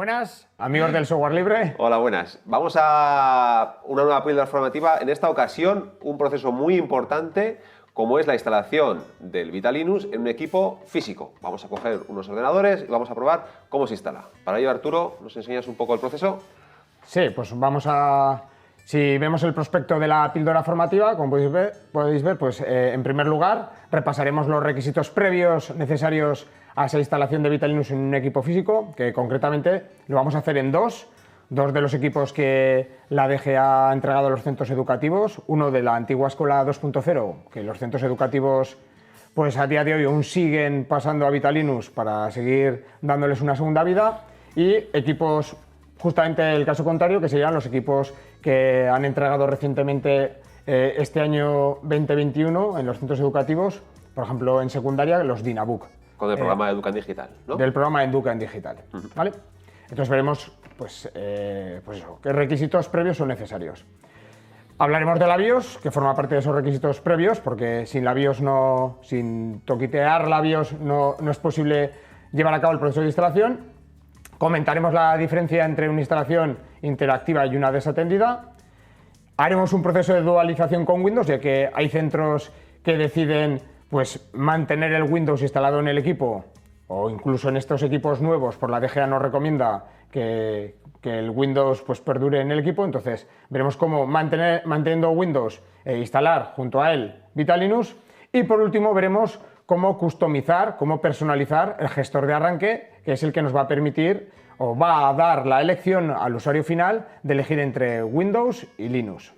Buenas, amigos del software libre. Hola, buenas. Vamos a una nueva píldora formativa. En esta ocasión, un proceso muy importante como es la instalación del Vitalinux en un equipo físico. Vamos a coger unos ordenadores y vamos a probar cómo se instala. Para ello, Arturo, ¿nos enseñas un poco el proceso? Sí, pues vamos a... Si vemos el prospecto de la píldora formativa, como podéis ver, pues en primer lugar repasaremos los requisitos previos necesarios a esa instalación de Vitalinux en un equipo físico, que concretamente lo vamos a hacer en dos de los equipos que la DG ha entregado a los centros educativos, uno de la antigua escuela 2.0, que los centros educativos pues a día de hoy aún siguen pasando a Vitalinux para seguir dándoles una segunda vida, y equipos, justamente el caso contrario, que serían los equipos que han entregado recientemente este año 2021 en los centros educativos, por ejemplo en secundaria, los Dinabook. Con el programa Educan Digital, ¿no? Del programa Educan Digital, ¿vale? Entonces veremos, pues eso, qué requisitos previos son necesarios. Hablaremos de la BIOS, que forma parte de esos requisitos previos, porque sin la BIOS sin toquitear la BIOS no es posible llevar a cabo el proceso de instalación. Comentaremos la diferencia entre una instalación interactiva y una desatendida. Haremos un proceso de dualización con Windows, ya que hay centros que deciden pues mantener el Windows instalado en el equipo, o incluso en estos equipos nuevos, por la DGA nos recomienda que el Windows pues perdure en el equipo. Entonces veremos cómo manteniendo Windows instalar junto a él Vitalinux, y por último veremos cómo customizar, cómo personalizar el gestor de arranque, que es el que nos va a permitir o va a dar la elección al usuario final de elegir entre Windows y Linux.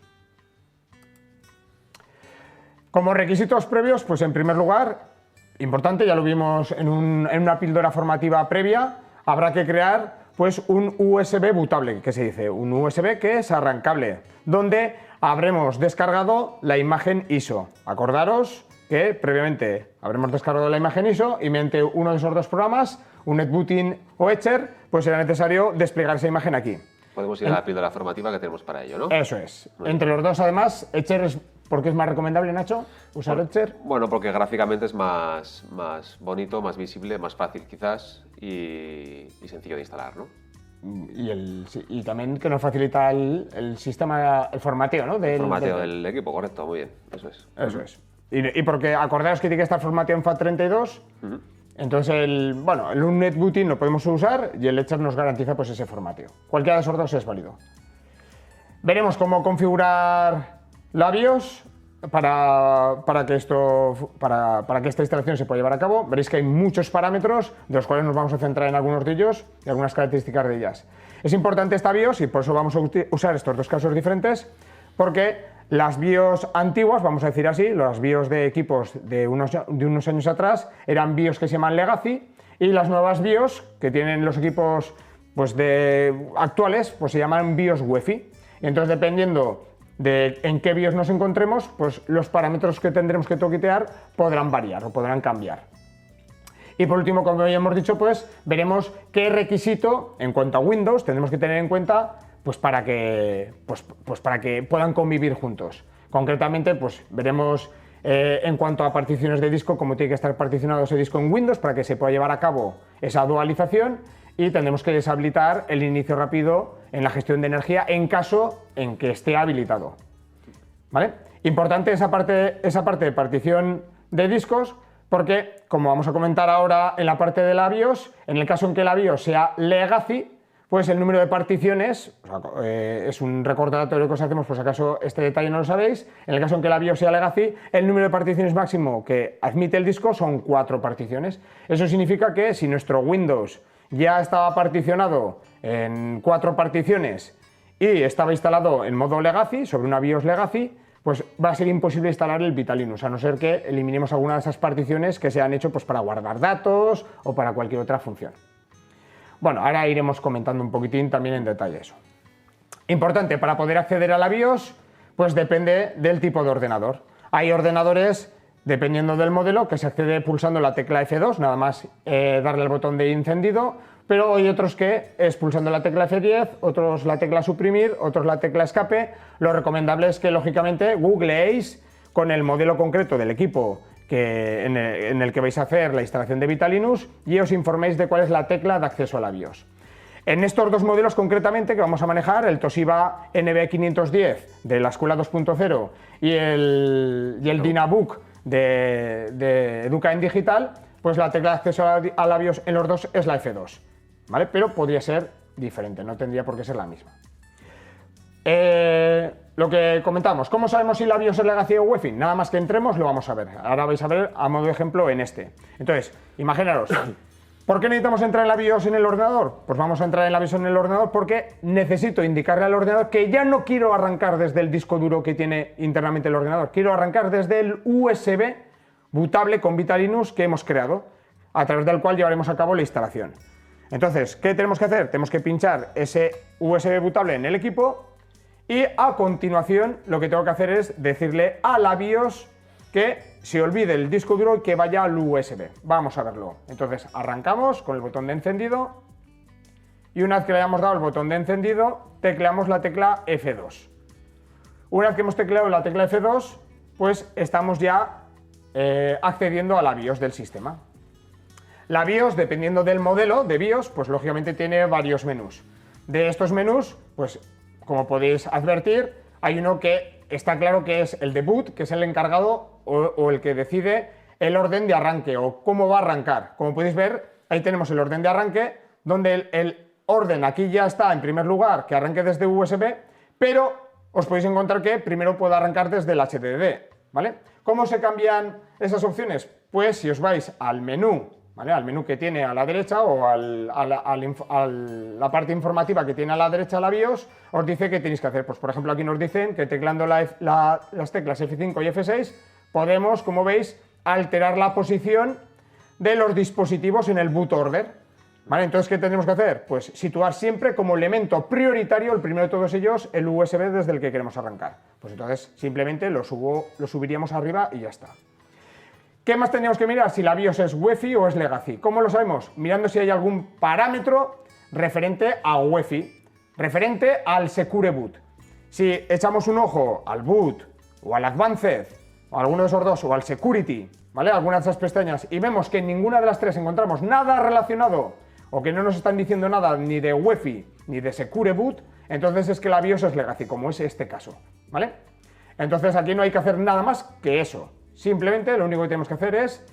Como requisitos previos, pues en primer lugar, importante, ya lo vimos en una píldora formativa previa, habrá que crear pues un USB bootable, que se dice, un USB que es arrancable, donde habremos descargado la imagen ISO. Acordaros que previamente habremos descargado la imagen ISO y mediante uno de esos dos programas, un NetBooting o Etcher, pues será necesario desplegar esa imagen aquí. Podemos ir a la píldora formativa que tenemos para ello, ¿no? Eso es. Entre los dos, además, Etcher es... ¿Por qué es más recomendable, Nacho, usar Etcher? Bueno, porque gráficamente es más bonito, más visible, más fácil quizás y sencillo de instalar, ¿no? Y también que nos facilita el sistema, el formateo, ¿no? El formateo del equipo, correcto, muy bien, eso es. Eso es. Y porque acordaos que tiene que estar formateado en FAT32, entonces el NetBooting lo podemos usar y el Etcher nos garantiza pues ese formateo. Cualquiera de esos dos es válido. Veremos cómo configurar la BIOS para que esta instalación se pueda llevar a cabo. Veréis que hay muchos parámetros, de los cuales nos vamos a centrar en algunos de ellos y algunas características de ellas. Es importante esta BIOS y por eso vamos a usar estos dos casos diferentes, porque las BIOS antiguas, vamos a decir así, las BIOS de equipos de unos años atrás, eran BIOS que se llaman Legacy, y las nuevas BIOS que tienen los equipos pues, actuales pues se llaman BIOS UEFI. Y entonces, dependiendo de en qué BIOS nos encontremos, pues los parámetros que tendremos que toquetear podrán variar o podrán cambiar. Y por último, como ya hemos dicho, pues veremos qué requisito en cuanto a Windows tenemos que tener en cuenta pues para que puedan convivir juntos. Concretamente, pues veremos en cuanto a particiones de disco, cómo tiene que estar particionado ese disco en Windows para que se pueda llevar a cabo esa dualización, y tendremos que deshabilitar el inicio rápido en la gestión de energía en caso en que esté habilitado. ¿Vale? Importante esa parte de partición de discos, porque, como vamos a comentar ahora en la parte de la BIOS, en el caso en que la BIOS sea Legacy, pues el número de particiones, es un recordatorio que os hacemos por si acaso este detalle no lo sabéis, en el caso en que la BIOS sea Legacy, el número de particiones máximo que admite el disco son 4 particiones. Eso significa que si nuestro Windows ya estaba particionado en 4 particiones y estaba instalado en modo Legacy, sobre una BIOS Legacy, pues va a ser imposible instalar el Vitalinux, a no ser que eliminemos alguna de esas particiones que se han hecho pues, para guardar datos o para cualquier otra función. Bueno, ahora iremos comentando un poquitín también en detalle eso. Importante, para poder acceder a la BIOS, pues depende del tipo de ordenador. Hay ordenadores, dependiendo del modelo, que se accede pulsando la tecla F2, nada más darle al botón de encendido, pero hay otros que es pulsando la tecla F10, otros la tecla suprimir, otros la tecla escape. Lo recomendable es que, lógicamente, googleéis con el modelo concreto del equipo en el que vais a hacer la instalación de Vitalinux y os informéis de cuál es la tecla de acceso a la BIOS. En estos dos modelos concretamente que vamos a manejar, el Toshiba NB510 de la escuela 2.0 y el Dynabook de Educa en Digital, pues la tecla de acceso a la BIOS en los dos es la F2, ¿vale? Pero podría ser diferente, no tendría por qué ser la misma. Lo que comentamos, ¿cómo sabemos si la BIOS es legacy o UEFI? Nada más que entremos lo vamos a ver. Ahora vais a ver a modo de ejemplo en este. Entonces, imaginaros, ¿por qué necesitamos entrar en la BIOS en el ordenador? Pues vamos a entrar en la BIOS en el ordenador porque necesito indicarle al ordenador que ya no quiero arrancar desde el disco duro que tiene internamente el ordenador. Quiero arrancar desde el USB bootable con Vitalinux que hemos creado, a través del cual llevaremos a cabo la instalación. Entonces, ¿qué tenemos que hacer? Tenemos que pinchar ese USB bootable en el equipo y a continuación lo que tengo que hacer es decirle a la BIOS que se olvide el disco duro y que vaya al USB. Vamos a verlo. Entonces arrancamos con el botón de encendido y una vez que le hayamos dado el botón de encendido, tecleamos la tecla F2. Una vez que hemos tecleado la tecla F2, pues estamos ya accediendo a la BIOS del sistema. La BIOS, dependiendo del modelo de BIOS, pues lógicamente tiene varios menús. De estos menús, pues como podéis advertir, hay uno que está claro que es el de boot, que es el encargado o el que decide el orden de arranque o cómo va a arrancar. Como podéis ver, ahí tenemos el orden de arranque, donde el orden aquí ya está en primer lugar, que arranque desde USB, pero os podéis encontrar que primero puede arrancar desde el HDD, ¿vale? ¿Cómo se cambian esas opciones? Pues si os vais al menú, ¿vale? Al menú que tiene a la derecha o a la parte informativa que tiene a la derecha la BIOS, os dice qué tenéis que hacer. Pues por ejemplo aquí nos dicen que teclando las teclas F5 y F6 podemos, como veis, alterar la posición de los dispositivos en el boot order, ¿vale? Entonces, ¿qué tendremos que hacer? Pues situar siempre como elemento prioritario, el primero de todos ellos, el USB desde el que queremos arrancar. Pues entonces simplemente lo subiríamos arriba y ya está. ¿Qué más tendríamos que mirar? Si la BIOS es UEFI o es legacy. ¿Cómo lo sabemos? Mirando si hay algún parámetro referente a UEFI, referente al Secure Boot. Si echamos un ojo al Boot o al Advanced, o a alguno de esos dos, o al Security, ¿vale? Algunas de esas pestañas, y vemos que en ninguna de las tres encontramos nada relacionado, o que no nos están diciendo nada ni de UEFI ni de Secure Boot, entonces es que la BIOS es legacy, como es este caso, ¿vale? Entonces aquí no hay que hacer nada más que eso. Simplemente lo único que tenemos que hacer es,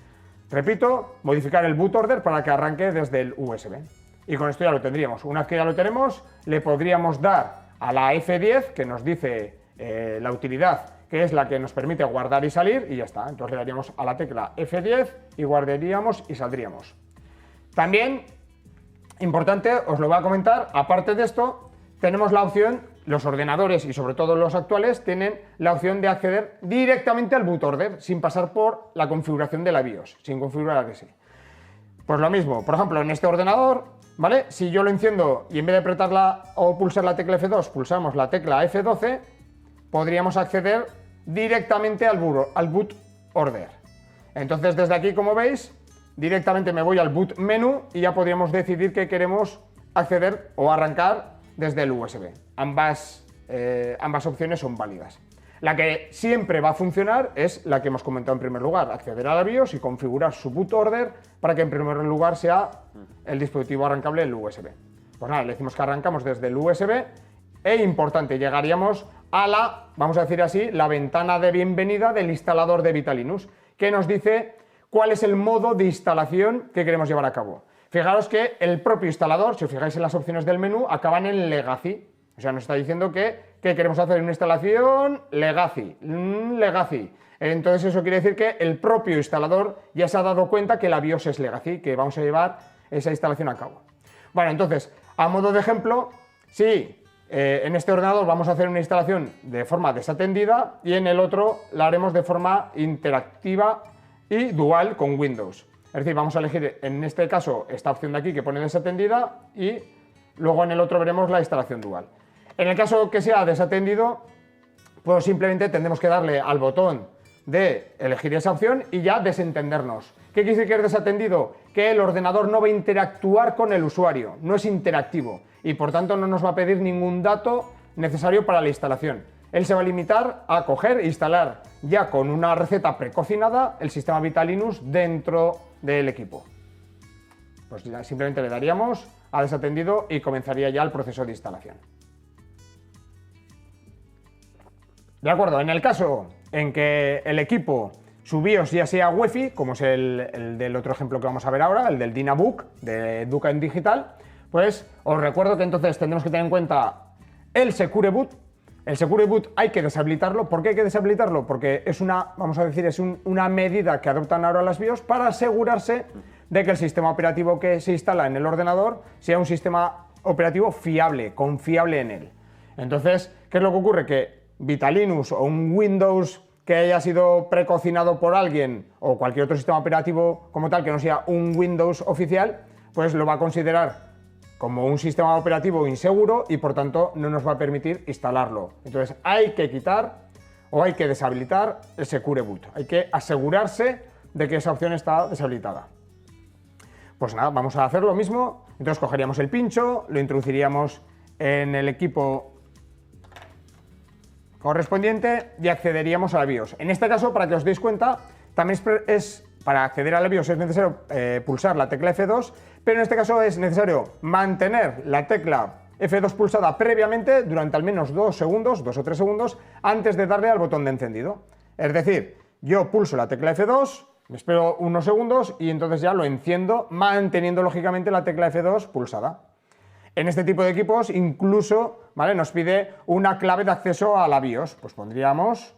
repito, modificar el boot order para que arranque desde el USB. Y con esto ya lo tendríamos. Una vez que ya lo tenemos, le podríamos dar a la F10, que nos dice la utilidad, que es la que nos permite guardar y salir, y ya está. Entonces le daríamos a la tecla F10 y guardaríamos y saldríamos. También, importante, os lo voy a comentar, aparte de esto, tenemos la opción. Los ordenadores y sobre todo los actuales tienen la opción de acceder directamente al boot order sin pasar por la configuración de la BIOS, sin configurar así. Pues lo mismo, por ejemplo, en este ordenador, ¿vale? Si yo lo enciendo y en vez de apretarla o pulsar la tecla F2, pulsamos la tecla F12, podríamos acceder directamente al boot order. Entonces desde aquí, como veis, directamente me voy al boot menú y ya podríamos decidir que queremos acceder o arrancar desde el USB. Ambas opciones son válidas. La que siempre va a funcionar es la que hemos comentado en primer lugar, acceder a la BIOS y configurar su boot order para que en primer lugar sea el dispositivo arrancable el USB. Pues nada, le decimos que arrancamos desde el USB e importante, llegaríamos a la, vamos a decir así, la ventana de bienvenida del instalador de Vitalinux, que nos dice cuál es el modo de instalación que queremos llevar a cabo. Fijaros que el propio instalador, si os fijáis en las opciones del menú, acaban en legacy. O sea, nos está diciendo que queremos hacer una instalación legacy. Entonces eso quiere decir que el propio instalador ya se ha dado cuenta que la BIOS es legacy, que vamos a llevar esa instalación a cabo. Bueno, entonces, a modo de ejemplo, si en este ordenador vamos a hacer una instalación de forma desatendida y en el otro la haremos de forma interactiva y dual con Windows. Es decir, vamos a elegir en este caso esta opción de aquí que pone desatendida y luego en el otro veremos la instalación dual. En el caso que sea desatendido, pues simplemente tendremos que darle al botón de elegir esa opción y ya desentendernos. ¿Qué quiere decir que es desatendido? Que el ordenador no va a interactuar con el usuario, no es interactivo y por tanto no nos va a pedir ningún dato necesario para la instalación. Él se va a limitar a coger e instalar ya con una receta precocinada el sistema Vitalinux dentro del equipo. pues ya simplemente le daríamos a desatendido y comenzaría ya el proceso de instalación. De acuerdo, en el caso en que el equipo, su BIOS ya sea UEFI, como es el del otro ejemplo que vamos a ver ahora, el del DynaBook, de Educa Digital, pues os recuerdo que entonces tendremos que tener en cuenta el Secure Boot. El Secure Boot hay que deshabilitarlo. ¿Por qué hay que deshabilitarlo? Porque es vamos a decir, una medida que adoptan ahora las BIOS para asegurarse de que el sistema operativo que se instala en el ordenador sea un sistema operativo fiable, confiable en él. Entonces, ¿qué es lo que ocurre? Que Vitalinux o un Windows que haya sido precocinado por alguien o cualquier otro sistema operativo como tal que no sea un Windows oficial, pues lo va a considerar como un sistema operativo inseguro y por tanto no nos va a permitir instalarlo. Entonces hay que quitar o hay que deshabilitar el Secure Boot. Hay que asegurarse de que esa opción está deshabilitada. Pues nada, vamos a hacer lo mismo. Entonces cogeríamos el pincho, lo introduciríamos en el equipo correspondiente y accederíamos a la BIOS. En este caso, para que os deis cuenta, también para acceder a la BIOS es necesario pulsar la tecla F2, pero en este caso es necesario mantener la tecla F2 pulsada previamente durante al menos 2 segundos, 2 o 3 segundos, antes de darle al botón de encendido. Es decir, yo pulso la tecla F2, me espero unos segundos y entonces ya lo enciendo, manteniendo lógicamente la tecla F2 pulsada. En este tipo de equipos incluso, ¿vale?, nos pide una clave de acceso a la BIOS. Pues pondríamos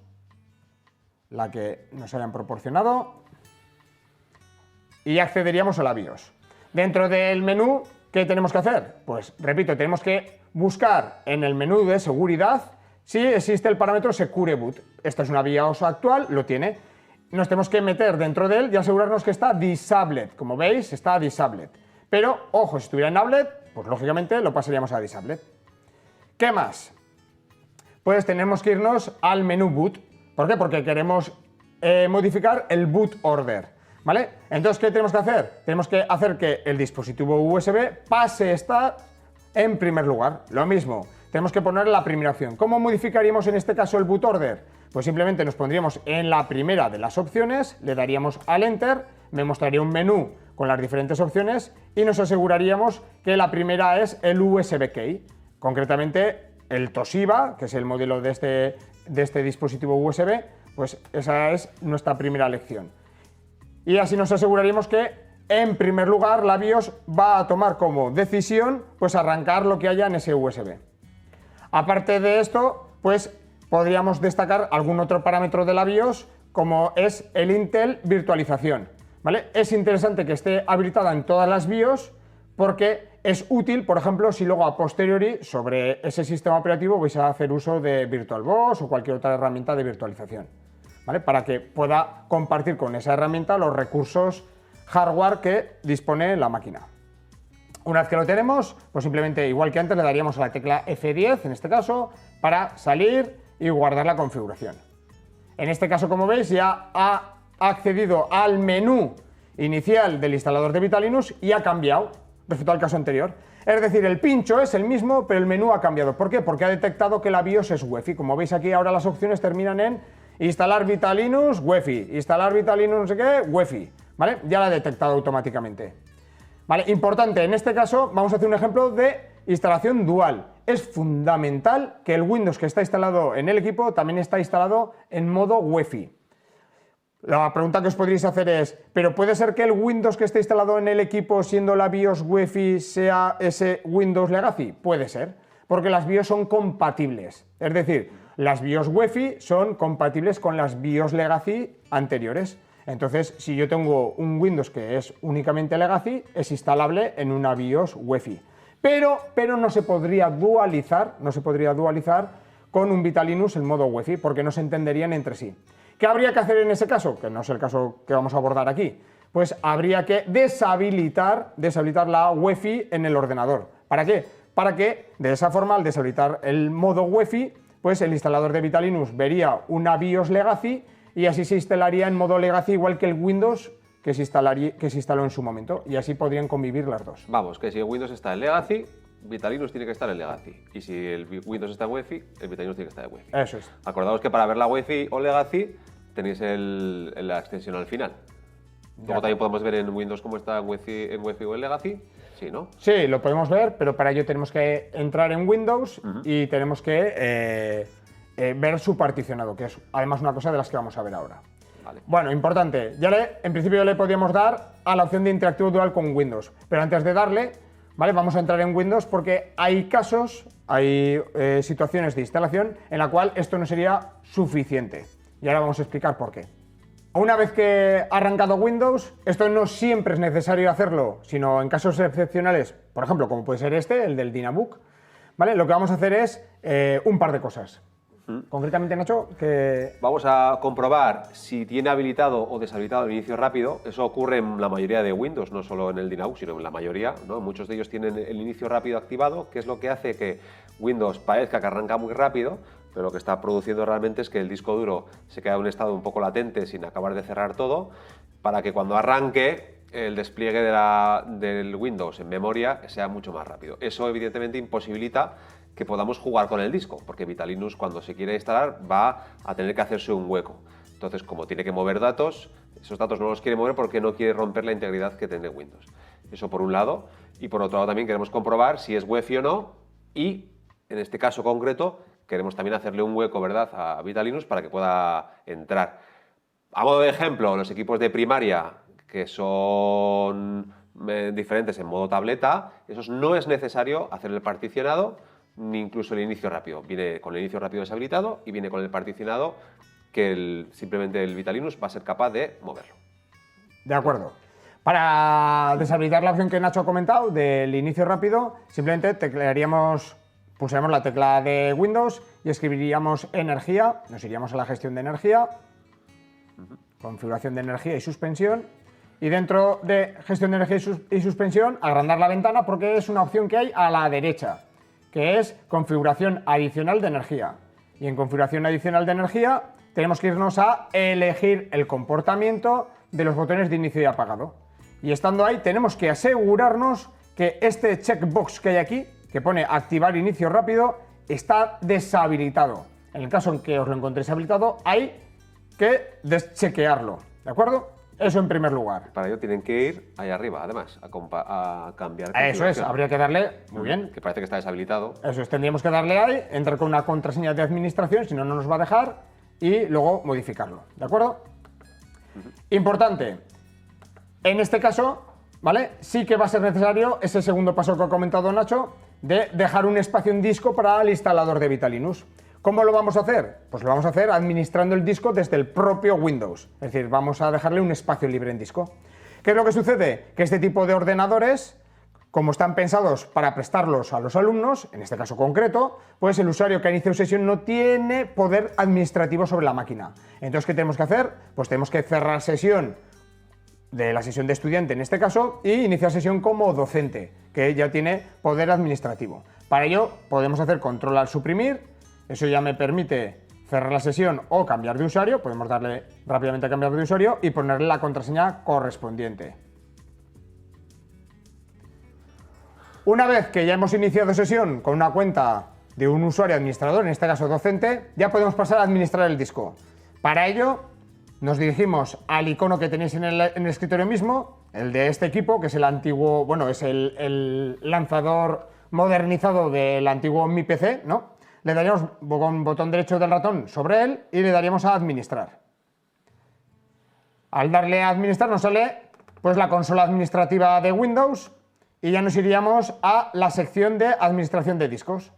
la que nos hayan proporcionado y accederíamos a la BIOS. Dentro del menú, ¿qué tenemos que hacer? Pues repito, tenemos que buscar en el menú de seguridad si existe el parámetro Secure Boot. Esta es una BIOS actual, lo tiene. Nos tenemos que meter dentro de él y asegurarnos que está disabled. Como veis, está disabled. Pero, ojo, si estuviera enabled, pues lógicamente lo pasaríamos a disabled. ¿Qué más? Pues tenemos que irnos al menú boot. ¿Por qué? Porque queremos modificar el boot order, ¿vale? Entonces, ¿qué tenemos que hacer? Tenemos que hacer que el dispositivo USB pase a estar en primer lugar. Lo mismo, tenemos que poner la primera opción. ¿Cómo modificaríamos en este caso el boot order? Pues simplemente nos pondríamos en la primera de las opciones, le daríamos al Enter, me mostraría un menú con las diferentes opciones y nos aseguraríamos que la primera es el USB Key, concretamente el Toshiba, que es el modelo de este dispositivo USB, pues esa es nuestra primera elección. Y así nos aseguraríamos que en primer lugar la BIOS va a tomar como decisión pues arrancar lo que haya en ese USB. Aparte de esto, pues podríamos destacar algún otro parámetro de la BIOS como es el Intel virtualización. ¿Vale? Es interesante que esté habilitada en todas las BIOS porque es útil, por ejemplo, si luego a posteriori sobre ese sistema operativo vais a hacer uso de VirtualBox o cualquier otra herramienta de virtualización, ¿vale?, para que pueda compartir con esa herramienta los recursos hardware que dispone la máquina. Una vez que lo tenemos, pues simplemente, igual que antes, le daríamos a la tecla F10, en este caso, para salir y guardar la configuración. En este caso, como veis, ya ha accedido al menú inicial del instalador de Vitalinux y ha cambiado respecto al caso anterior. Es decir, el pincho es el mismo, pero el menú ha cambiado. ¿Por qué? Porque ha detectado que la BIOS es UEFI. Como veis aquí, ahora las opciones terminan en instalar Vitalinux, UEFI, instalar Vitalinux no sé qué, UEFI, ¿vale? Ya la ha detectado automáticamente. Vale, importante, en este caso vamos a hacer un ejemplo de instalación dual. Es fundamental que el Windows que está instalado en el equipo también está instalado en modo UEFI. La pregunta que os podríais hacer es, ¿pero puede ser que el Windows que esté instalado en el equipo siendo la BIOS UEFI sea ese Windows Legacy? Puede ser, porque las BIOS son compatibles. Es decir, las BIOS UEFI son compatibles con las BIOS Legacy anteriores. Entonces, si yo tengo un Windows que es únicamente Legacy, es instalable en una BIOS UEFI. Pero no se podría dualizar, con un Vitalinux en modo UEFI, porque no se entenderían entre sí. ¿Qué habría que hacer en ese caso? Que no es el caso que vamos a abordar aquí. Pues habría que deshabilitar la UEFI en el ordenador. ¿Para qué? Para que, de esa forma, al deshabilitar el modo UEFI, pues el instalador de Vitalinux vería una BIOS Legacy y así se instalaría en modo Legacy igual que el Windows que se instaló en su momento. Y así podrían convivir las dos. Vamos, que si el Windows está en Legacy, Vitalinux tiene que estar en Legacy. Y si el Windows está en UEFI, el Vitalinux tiene que estar en UEFI. Eso es. Acordaos que para ver la UEFI o Legacy tenéis la extensión al final. Luego también podemos ver en Windows cómo está en UEFI o en Legacy. Sí, ¿no? Sí, lo podemos ver, pero para ello tenemos que entrar en Windows y tenemos que ver su particionado, que es además una cosa de las que vamos a ver ahora. Vale. Bueno, importante, en principio le podríamos dar a la opción de interactivo dual con Windows, pero antes de darle, ¿vale? Vamos a entrar en Windows porque hay casos, hay situaciones de instalación en la cual esto no sería suficiente. Y ahora vamos a explicar por qué. Una vez que ha arrancado Windows, esto no siempre es necesario hacerlo, sino en casos excepcionales, por ejemplo, como puede ser el del Dynabook, ¿vale? Lo que vamos a hacer es un par de cosas. Concretamente, Nacho, que... Vamos a comprobar si tiene habilitado o deshabilitado el inicio rápido. Eso ocurre en la mayoría de Windows, no solo en el Dynabook, sino en la mayoría, ¿no? Muchos de ellos tienen el inicio rápido activado, que es lo que hace que Windows parezca que arranca muy rápido, pero lo que está produciendo realmente es que el disco duro se queda en un estado un poco latente sin acabar de cerrar todo, para que cuando arranque el despliegue del Windows en memoria sea mucho más rápido. Eso evidentemente imposibilita que podamos jugar con el disco, porque Vitalinux cuando se quiere instalar va a tener que hacerse un hueco. Entonces, como tiene que mover datos, esos datos no los quiere mover porque no quiere romper la integridad que tiene Windows. Eso por un lado. Y por otro lado también queremos comprobar si es UEFI o no, y en este caso concreto queremos también hacerle un hueco, ¿verdad?, a Vitalinux para que pueda entrar. A modo de ejemplo, los equipos de primaria que son diferentes en modo tableta, esos no es necesario hacer el particionado ni incluso el inicio rápido. Viene con el inicio rápido deshabilitado y viene con el particionado que simplemente el Vitalinux va a ser capaz de moverlo. De acuerdo. Para deshabilitar la opción que Nacho ha comentado del inicio rápido, simplemente pulsaríamos la tecla de Windows y escribiríamos energía, nos iríamos a la gestión de energía, configuración de energía y suspensión, y dentro de gestión de energía y suspensión, agrandar la ventana porque es una opción que hay a la derecha, que es configuración adicional de energía. Y en configuración adicional de energía tenemos que irnos a elegir el comportamiento de los botones de inicio y apagado. Y estando ahí tenemos que asegurarnos que este checkbox que hay aquí, que pone activar inicio rápido, está deshabilitado. En el caso en que os lo encontréis habilitado, hay que deschequearlo, ¿de acuerdo? Eso en primer lugar. Para ello tienen que ir ahí arriba, además, a cambiar. Eso es, habría que darle, muy bien. Que parece que está deshabilitado. Eso es, tendríamos que darle ahí, entrar con una contraseña de administración, si no, no nos va a dejar, y luego modificarlo, ¿de acuerdo? Importante, en este caso, ¿vale? Sí que va a ser necesario ese segundo paso que ha comentado Nacho, de dejar un espacio en disco para el instalador de Vitalinux. ¿Cómo lo vamos a hacer? Pues lo vamos a hacer administrando el disco desde el propio Windows. Es decir, vamos a dejarle un espacio libre en disco. ¿Qué es lo que sucede? Que este tipo de ordenadores, como están pensados para prestarlos a los alumnos, en este caso concreto, pues el usuario que ha iniciado sesión no tiene poder administrativo sobre la máquina. Entonces, ¿qué tenemos que hacer? Pues tenemos que cerrar sesión de la sesión de estudiante en este caso y iniciar sesión como docente, que ya tiene poder administrativo. Para ello podemos hacer control al suprimir, eso ya me permite cerrar la sesión o cambiar de usuario, podemos darle rápidamente a cambiar de usuario y ponerle la contraseña correspondiente. Una vez que ya hemos iniciado sesión con una cuenta de un usuario administrador, en este caso docente, ya podemos pasar a administrar el disco. Para ello nos dirigimos al icono que tenéis en el escritorio mismo, el de este equipo, que es el antiguo, bueno, es el lanzador modernizado del antiguo Mi PC, ¿no? Le daríamos con botón derecho del ratón sobre él y le daríamos a administrar. Al darle a administrar nos sale pues la consola administrativa de Windows y ya nos iríamos a la sección de administración de discos.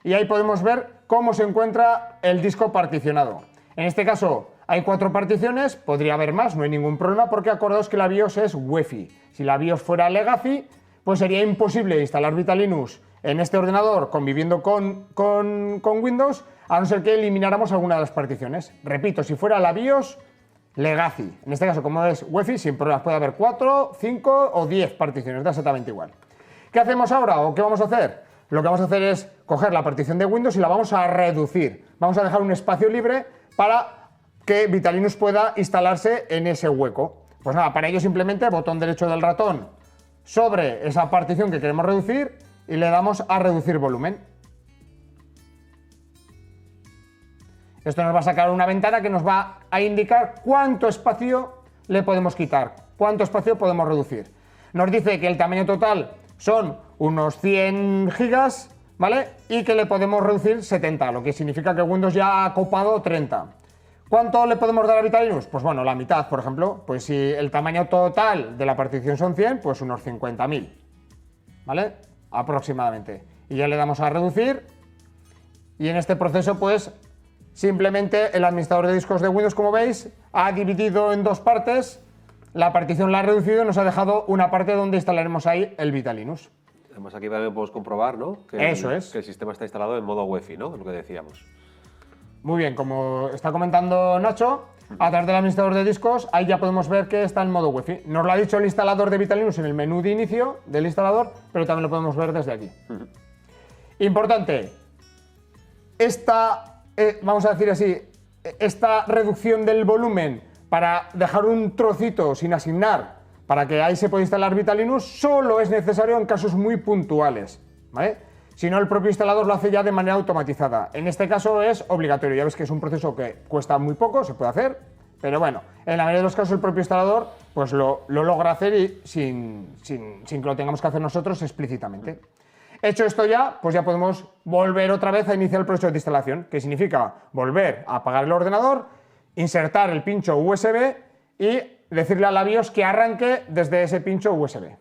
Y ahí podemos ver cómo se encuentra el disco particionado. En este caso hay 4 particiones, podría haber más, no hay ningún problema porque acordaos que la BIOS es UEFI. Si la BIOS fuera Legacy, pues sería imposible instalar Vitalinux en este ordenador conviviendo con Windows, a no ser que elimináramos alguna de las particiones. Repito, si fuera la BIOS Legacy, en este caso como es UEFI, sin problemas puede haber 4, 5 o 10 particiones, da exactamente igual. ¿Qué hacemos ahora o qué vamos a hacer? Lo que vamos a hacer es coger la partición de Windows y la vamos a reducir. Vamos a dejar un espacio libre para que Vitalinux pueda instalarse en ese hueco. Pues nada, para ello simplemente botón derecho del ratón sobre esa partición que queremos reducir y le damos a reducir volumen. Esto nos va a sacar una ventana que nos va a indicar cuánto espacio le podemos quitar? ¿Cuánto espacio podemos reducir? Nos dice que el tamaño total son unos 100 gigas, ¿vale? Y que le podemos reducir 70, lo que significa que Windows ya ha copado 30. ¿Cuánto le podemos dar a Vitalinux? Pues bueno, la mitad, por ejemplo. Pues si el tamaño total de la partición son 100, pues unos 50.000, ¿vale? Aproximadamente. Y ya le damos a reducir. Y en este proceso, pues, simplemente el administrador de discos de Windows, como veis, ha dividido en dos partes. La partición la ha reducido y nos ha dejado una parte donde instalaremos ahí el Vitalinux. Además, aquí también podemos comprobar, ¿no? Que Eso es. Que el sistema está instalado en modo UEFI, ¿no? Es lo que decíamos. Muy bien, como está comentando Nacho, a través del administrador de discos, ahí ya podemos ver que está en modo Wi-Fi. Nos lo ha dicho el instalador de Vitalinux en el menú de inicio del instalador, pero también lo podemos ver desde aquí. Importante, vamos a decir así, esta reducción del volumen para dejar un trocito sin asignar para que ahí se pueda instalar Vitalinux solo es necesario en casos muy puntuales, ¿vale? Si no, el propio instalador lo hace ya de manera automatizada. En este caso es obligatorio. Ya ves que es un proceso que cuesta muy poco, se puede hacer, pero bueno, en la mayoría de los casos el propio instalador pues lo logra hacer y sin que lo tengamos que hacer nosotros explícitamente. Hecho esto ya, pues ya podemos volver otra vez a iniciar el proceso de instalación, que significa volver a apagar el ordenador, insertar el pincho USB y decirle a la BIOS que arranque desde ese pincho USB.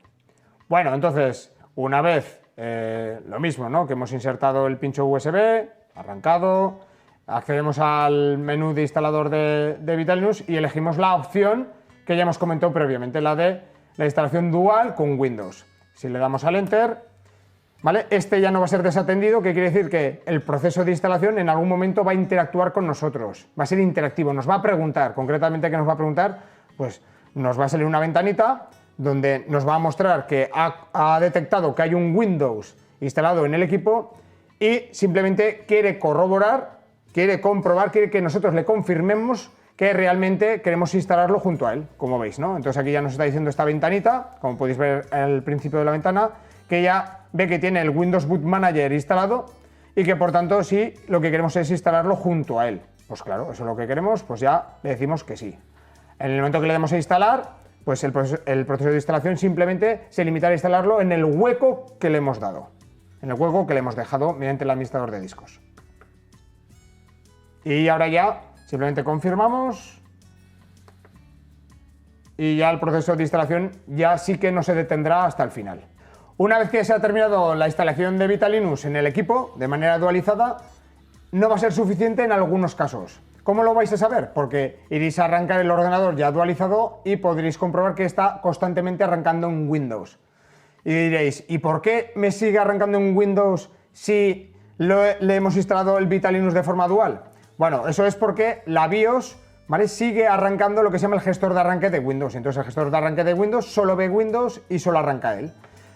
Bueno, entonces, una vez lo mismo, ¿no? Que hemos insertado el pincho USB, arrancado, accedemos al menú de instalador de Vitalinux y elegimos la opción que ya hemos comentado previamente, la de la instalación dual con Windows. Si le damos al Enter, ¿vale? Este ya no va a ser desatendido, que quiere decir que el proceso de instalación en algún momento va a interactuar con nosotros, va a ser interactivo, nos va a preguntar, concretamente ¿qué nos va a preguntar? Pues nos va a salir una ventanita donde nos va a mostrar que ha detectado que hay un Windows instalado en el equipo y simplemente quiere corroborar, quiere comprobar, quiere que nosotros le confirmemos que realmente queremos instalarlo junto a él, como veis, ¿no? Entonces aquí ya nos está diciendo esta ventanita, como podéis ver al principio de la ventana, que ya ve que tiene el Windows Boot Manager instalado y que por tanto sí, lo que queremos es instalarlo junto a él. Pues claro, eso es lo que queremos, pues ya le decimos que sí. En el momento que le demos a instalar, pues el proceso de instalación simplemente se limitará a instalarlo en el hueco que le hemos dado, en el hueco que le hemos dejado mediante el administrador de discos. Y ahora ya simplemente confirmamos y ya el proceso de instalación ya sí que no se detendrá hasta el final. Una vez que se ha terminado la instalación de Vitalinux en el equipo de manera dualizada, no va a ser suficiente en algunos casos. ¿Cómo lo vais a saber? Porque iréis a arrancar el ordenador ya dualizado y podréis comprobar que está constantemente arrancando en Windows. Y diréis, ¿y por qué me sigue arrancando en Windows si le hemos instalado el Vitalinux de forma dual? Bueno, eso es porque la BIOS, ¿vale?, sigue arrancando lo que se llama el gestor de arranque de Windows. Entonces el gestor de arranque de Windows solo ve Windows y solo arranca él.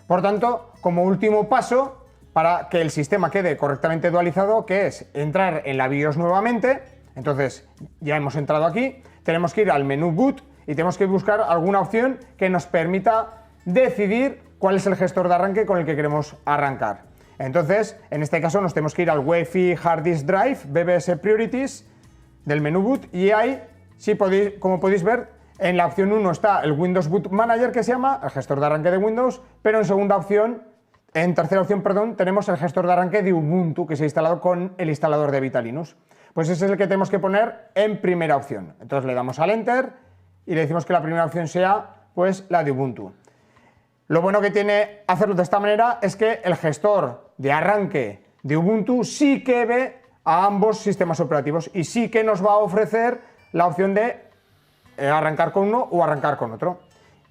Por tanto, como último paso, para que el sistema quede correctamente dualizado, que es entrar en la BIOS nuevamente. Entonces, ya hemos entrado aquí, tenemos que ir al menú Boot y tenemos que buscar alguna opción que nos permita decidir cuál es el gestor de arranque con el que queremos arrancar. Entonces, en este caso nos tenemos que ir al Wi-Fi Hard Disk Drive, BBS Priorities, del menú Boot, y ahí, como podéis ver, en la opción 1 está el Windows Boot Manager, que se llama el gestor de arranque de Windows, pero en tercera opción, tenemos el gestor de arranque de Ubuntu, que se ha instalado con el instalador de Vitalinux. Pues ese es el que tenemos que poner en primera opción. Entonces le damos al Enter y le decimos que la primera opción sea pues la de Ubuntu. Lo bueno que tiene hacerlo de esta manera es que el gestor de arranque de Ubuntu sí que ve a ambos sistemas operativos y sí que nos va a ofrecer la opción de arrancar con uno o arrancar con otro.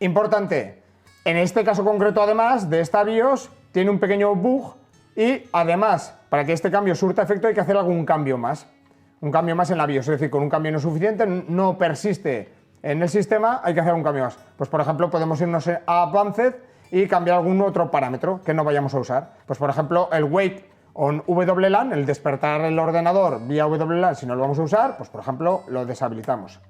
Importante, en este caso concreto además de esta BIOS tiene un pequeño bug y además para que este cambio surta efecto hay que hacer algún cambio más. Un cambio más en la BIOS, es decir, con un cambio no es suficiente, no persiste en el sistema, hay que hacer un cambio más. Pues por ejemplo podemos irnos a Advanced y cambiar algún otro parámetro que no vayamos a usar. Pues por ejemplo el Wake on WLAN, el despertar el ordenador vía WLAN, si no lo vamos a usar, pues por ejemplo lo deshabilitamos.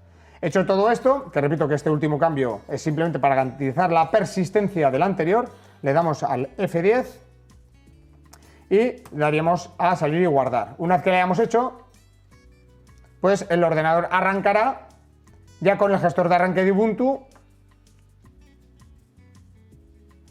Hecho todo esto, que repito que este último cambio es simplemente para garantizar la persistencia del anterior, le damos al F10 y le daríamos a salir y guardar. Una vez que lo hayamos hecho, pues el ordenador arrancará ya con el gestor de arranque de Ubuntu.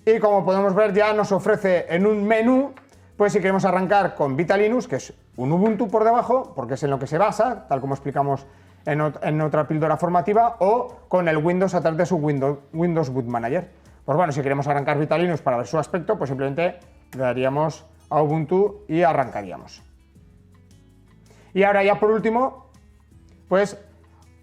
Y como podemos ver, ya nos ofrece en un menú, pues si queremos arrancar con Vitalinux, que es un Ubuntu por debajo, porque es en lo que se basa, tal como explicamos en otra píldora formativa, o con el Windows a través de su Windows Boot Manager. Pues bueno, si queremos arrancar Vitalinux para ver su aspecto, pues simplemente le daríamos a Ubuntu y arrancaríamos. Y ahora ya por último, pues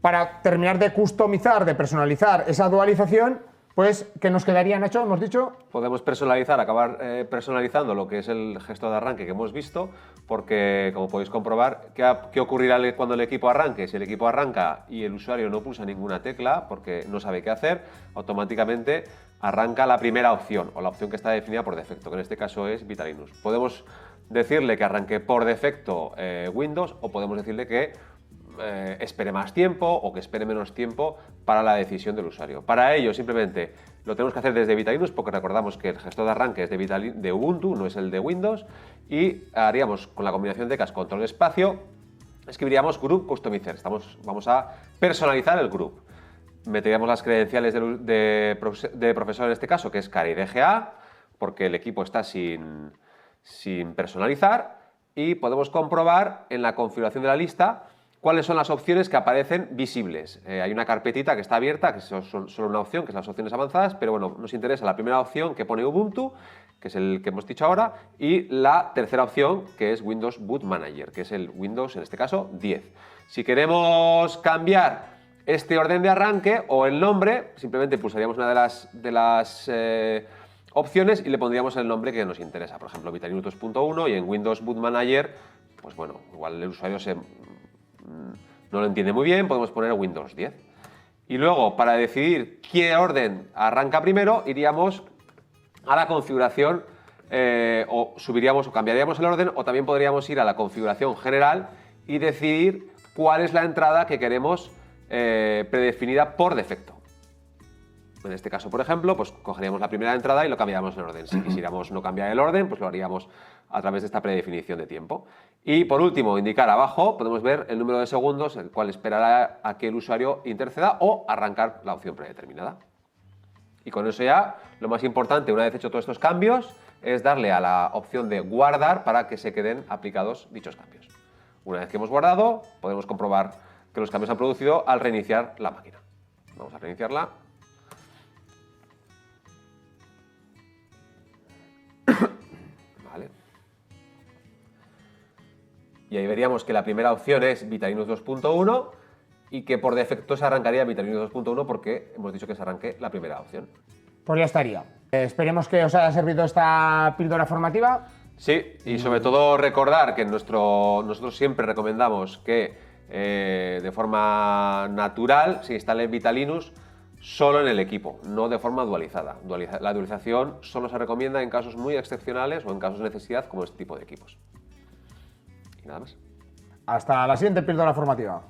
para terminar de customizar, de personalizar esa dualización, pues ¿qué nos quedaría, Nacho? Hemos dicho. Podemos personalizar, acabar personalizando lo que es el gestor de arranque que hemos visto, porque como podéis comprobar, ¿qué ocurrirá cuando el equipo arranque? Si el equipo arranca y el usuario no pulsa ninguna tecla porque no sabe qué hacer, automáticamente arranca la primera opción o la opción que está definida por defecto, que en este caso es Vitalinux. Podemos decirle que arranque por defecto Windows o podemos decirle que espere más tiempo o que espere menos tiempo para la decisión del usuario. Para ello, simplemente lo tenemos que hacer desde Vitalinux, porque recordamos que el gestor de arranque es de Ubuntu, no es el de Windows, y haríamos con la combinación de teclas control espacio, escribiríamos group customizer. Vamos a personalizar el group. Meteríamos las credenciales de profesor en este caso, que es CARIDGA, porque el equipo está sin personalizar, y podemos comprobar en la configuración de la lista cuáles son las opciones que aparecen visibles. Hay una carpetita que está abierta, que es solo una opción, que es las opciones avanzadas, pero bueno, nos interesa la primera opción que pone Ubuntu, que es el que hemos dicho ahora, y la tercera opción, que es Windows Boot Manager, que es el Windows, en este caso, 10. Si queremos cambiar este orden de arranque o el nombre, simplemente pulsaríamos una de las opciones y le pondríamos el nombre que nos interesa. Por ejemplo, Vitalinux 2.1, y en Windows Boot Manager, pues bueno, igual el usuario no lo entiende muy bien, podemos poner Windows 10. Y luego, para decidir qué orden arranca primero, iríamos a la configuración, o subiríamos o cambiaríamos el orden, o también podríamos ir a la configuración general y decidir cuál es la entrada que queremos predefinida por defecto. En este caso, por ejemplo, pues cogeríamos la primera entrada y lo cambiaríamos en orden. Si quisiéramos no cambiar el orden, pues lo haríamos a través de esta predefinición de tiempo. Y por último, indicar abajo, podemos ver el número de segundos, el cual esperará a que el usuario interceda o arrancar la opción predeterminada. Y con eso ya, lo más importante, una vez hecho todos estos cambios, es darle a la opción de guardar para que se queden aplicados dichos cambios. Una vez que hemos guardado, podemos comprobar que los cambios se han producido al reiniciar la máquina. Vamos a reiniciarla. Vale. Y ahí veríamos que la primera opción es Vitalinux 2.1 y que por defecto se arrancaría Vitalinux 2.1 porque hemos dicho que se arranque la primera opción. Pues ya estaría. Esperemos que os haya servido esta píldora formativa. Sí, y sobre todo recordar que nosotros siempre recomendamos que de forma natural se instale Vitalinux solo en el equipo, no de forma dualizada. La dualización solo se recomienda en casos muy excepcionales o en casos de necesidad como este tipo de equipos. Y nada más. Hasta la siguiente píldora formativa.